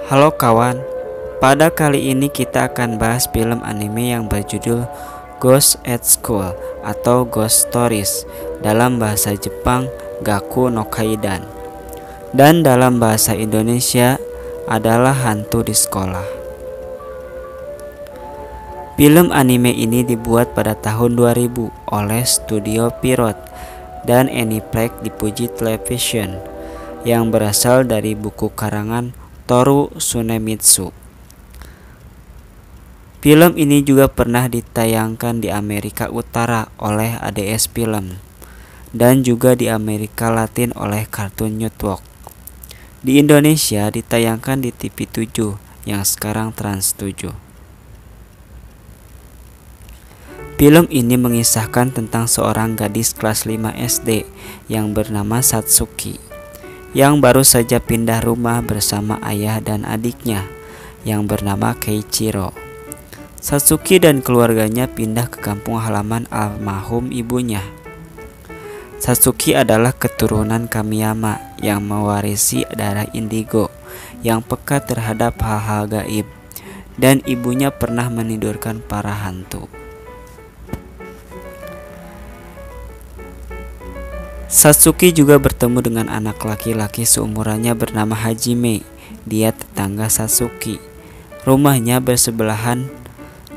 Halo kawan, pada kali ini kita akan bahas film anime yang berjudul Ghost at School atau Ghost Stories, dalam bahasa Jepang Gaku no Kaidan, dan dalam bahasa Indonesia adalah Hantu di Sekolah. Film anime ini dibuat pada tahun 2000 oleh Studio Pierrot dan Aniplex di Fuji Television yang berasal dari buku karangan Toru Tsunemitsu. Film ini juga pernah ditayangkan di Amerika Utara oleh ADS Film dan juga di Amerika Latin oleh Cartoon Network. Di Indonesia ditayangkan di TV7 yang sekarang Trans 7. Film ini mengisahkan tentang seorang gadis kelas 5 SD yang bernama Satsuki, yang baru saja pindah rumah bersama ayah dan adiknya yang bernama Keiichiro. Satsuki dan keluarganya pindah ke kampung halaman almarhum ibunya. Satsuki adalah keturunan Kamiyama yang mewarisi darah indigo yang peka terhadap hal-hal gaib, dan ibunya pernah menidurkan para hantu. Satsuki juga bertemu dengan anak laki-laki seumurannya bernama Hajime. Dia tetangga Satsuki. Rumahnya bersebelahan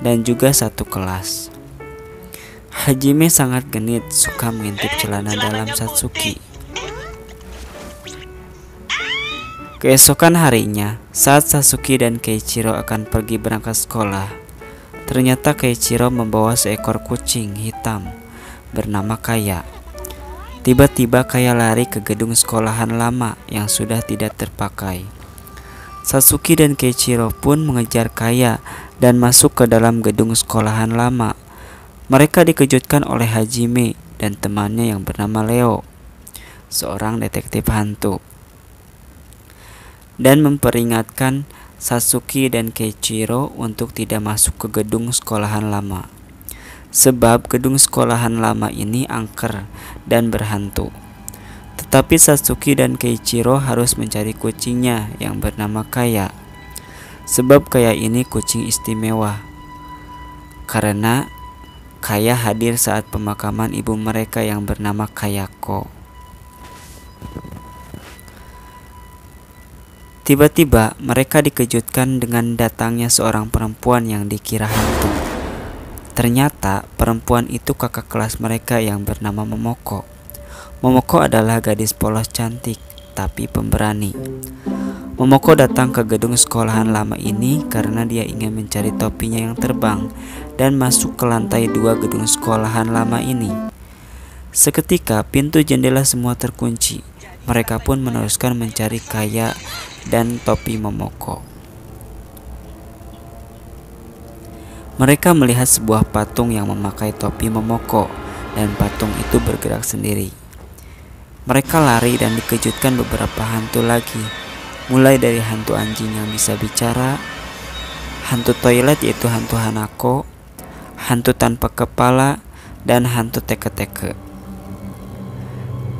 dan juga satu kelas. Hajime sangat genit, suka mengintip celana dalam Satsuki. Keesokan harinya, saat Satsuki dan Keiichiro akan pergi berangkat sekolah, ternyata Keiichiro membawa seekor kucing hitam bernama Kaya. Tiba-tiba Kaya lari ke gedung sekolahan lama yang sudah tidak terpakai. Satsuki dan Keiichiro pun mengejar Kaya dan masuk ke dalam gedung sekolahan lama. Mereka dikejutkan oleh Hajime dan temannya yang bernama Leo, seorang detektif hantu, dan memperingatkan Satsuki dan Keiichiro untuk tidak masuk ke gedung sekolahan lama, sebab gedung sekolahan lama ini angker dan berhantu. Tetapi Satsuki dan Keiichiro harus mencari kucingnya yang bernama Kaya, sebab Kaya ini kucing istimewa, karena Kaya hadir saat pemakaman ibu mereka yang bernama Kayako. Tiba-tiba mereka dikejutkan dengan datangnya seorang perempuan yang dikira hantu. Ternyata perempuan itu kakak kelas mereka yang bernama Momoko. Momoko adalah gadis polos cantik tapi pemberani. Momoko datang ke gedung sekolahan lama ini karena dia ingin mencari topinya yang terbang dan masuk ke lantai 2 gedung sekolahan lama ini. Seketika pintu jendela semua terkunci. Mereka pun meneruskan mencari Kaya dan topi Momoko. Mereka melihat sebuah patung yang memakai topi Momoko, dan patung itu bergerak sendiri. Mereka lari dan dikejutkan beberapa hantu lagi, mulai dari hantu anjing yang bisa bicara, hantu toilet yaitu hantu Hanako, hantu tanpa kepala, dan hantu teke-teke.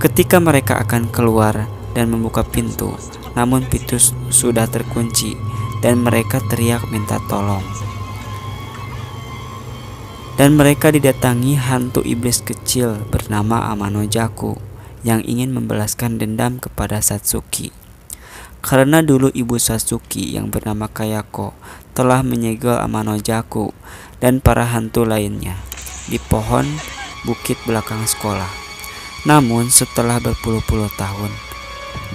Ketika mereka akan keluar dan membuka pintu, namun pintu sudah terkunci dan mereka teriak minta tolong. Dan mereka didatangi hantu iblis kecil bernama Amanojaku yang ingin membalaskan dendam kepada Satsuki. Karena dulu ibu Satsuki yang bernama Kayako telah menyegel Amanojaku dan para hantu lainnya di pohon bukit belakang sekolah. Namun setelah berpuluh-puluh tahun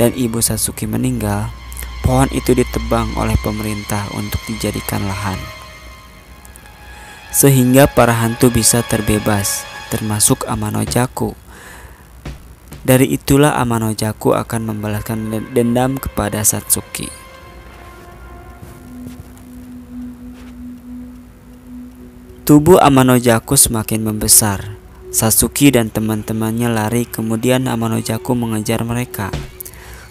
dan ibu Satsuki meninggal, pohon itu ditebang oleh pemerintah untuk dijadikan lahan, sehingga para hantu bisa terbebas, termasuk Amanojaku. Dari itulah Amanojaku akan membalaskan dendam kepada Satsuki. Tubuh Amanojaku semakin membesar. Satsuki dan teman-temannya lari, kemudian Amanojaku mengejar mereka.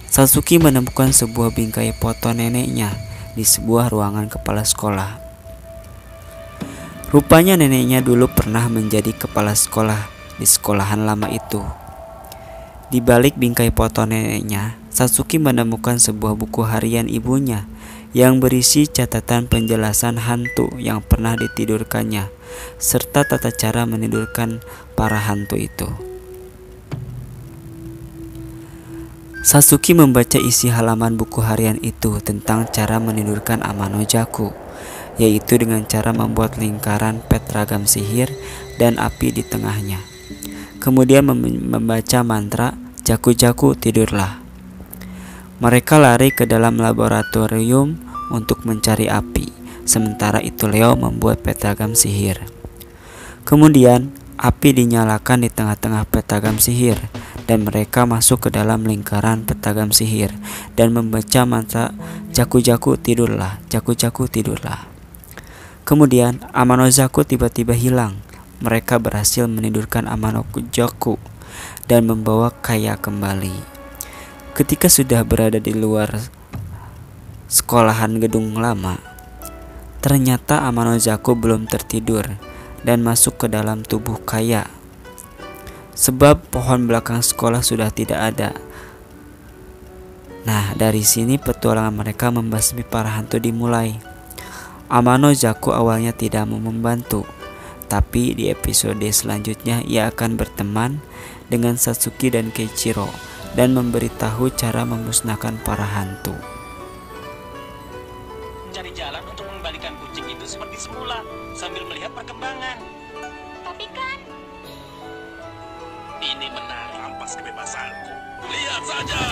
Satsuki menemukan sebuah bingkai foto neneknya di sebuah ruangan kepala sekolah. Rupanya neneknya dulu pernah menjadi kepala sekolah di sekolahan lama itu. Di balik bingkai foto neneknya, Satsuki menemukan sebuah buku harian ibunya yang berisi catatan penjelasan hantu yang pernah ditidurkannya, serta tata cara menidurkan para hantu itu. Satsuki membaca isi halaman buku harian itu tentang cara menidurkan Amano-jaku, yaitu dengan cara membuat lingkaran pentagram sihir dan api di tengahnya. Kemudian membaca mantra "Jaku-jaku, tidurlah". Mereka lari ke dalam laboratorium untuk mencari api, sementara itu Leo membuat pentagram sihir. Kemudian api dinyalakan di tengah-tengah pentagram sihir, dan mereka masuk ke dalam lingkaran pentagram sihir dan membaca mantra "Jaku-jaku, tidurlah, jaku-jaku, tidurlah". Kemudian Amano-jaku tiba-tiba hilang. Mereka berhasil menidurkan Amano-jaku dan membawa Kaya kembali. Ketika sudah berada di luar sekolahan gedung lama, ternyata Amano-jaku belum tertidur dan masuk ke dalam tubuh Kaya. Sebab pohon belakang sekolah sudah tidak ada. Nah, dari sini petualangan mereka membasmi para hantu dimulai. Amano-jaku awalnya tidak mau membantu, tapi di episode selanjutnya ia akan berteman dengan Satsuki dan Keiichiro dan memberitahu cara memusnahkan para hantu. Mencari jalan untuk mengembalikan kucing itu seperti semula sambil melihat perkembangan. Tapi kan Ini menarik, rampas kebebasanku. Lihat saja.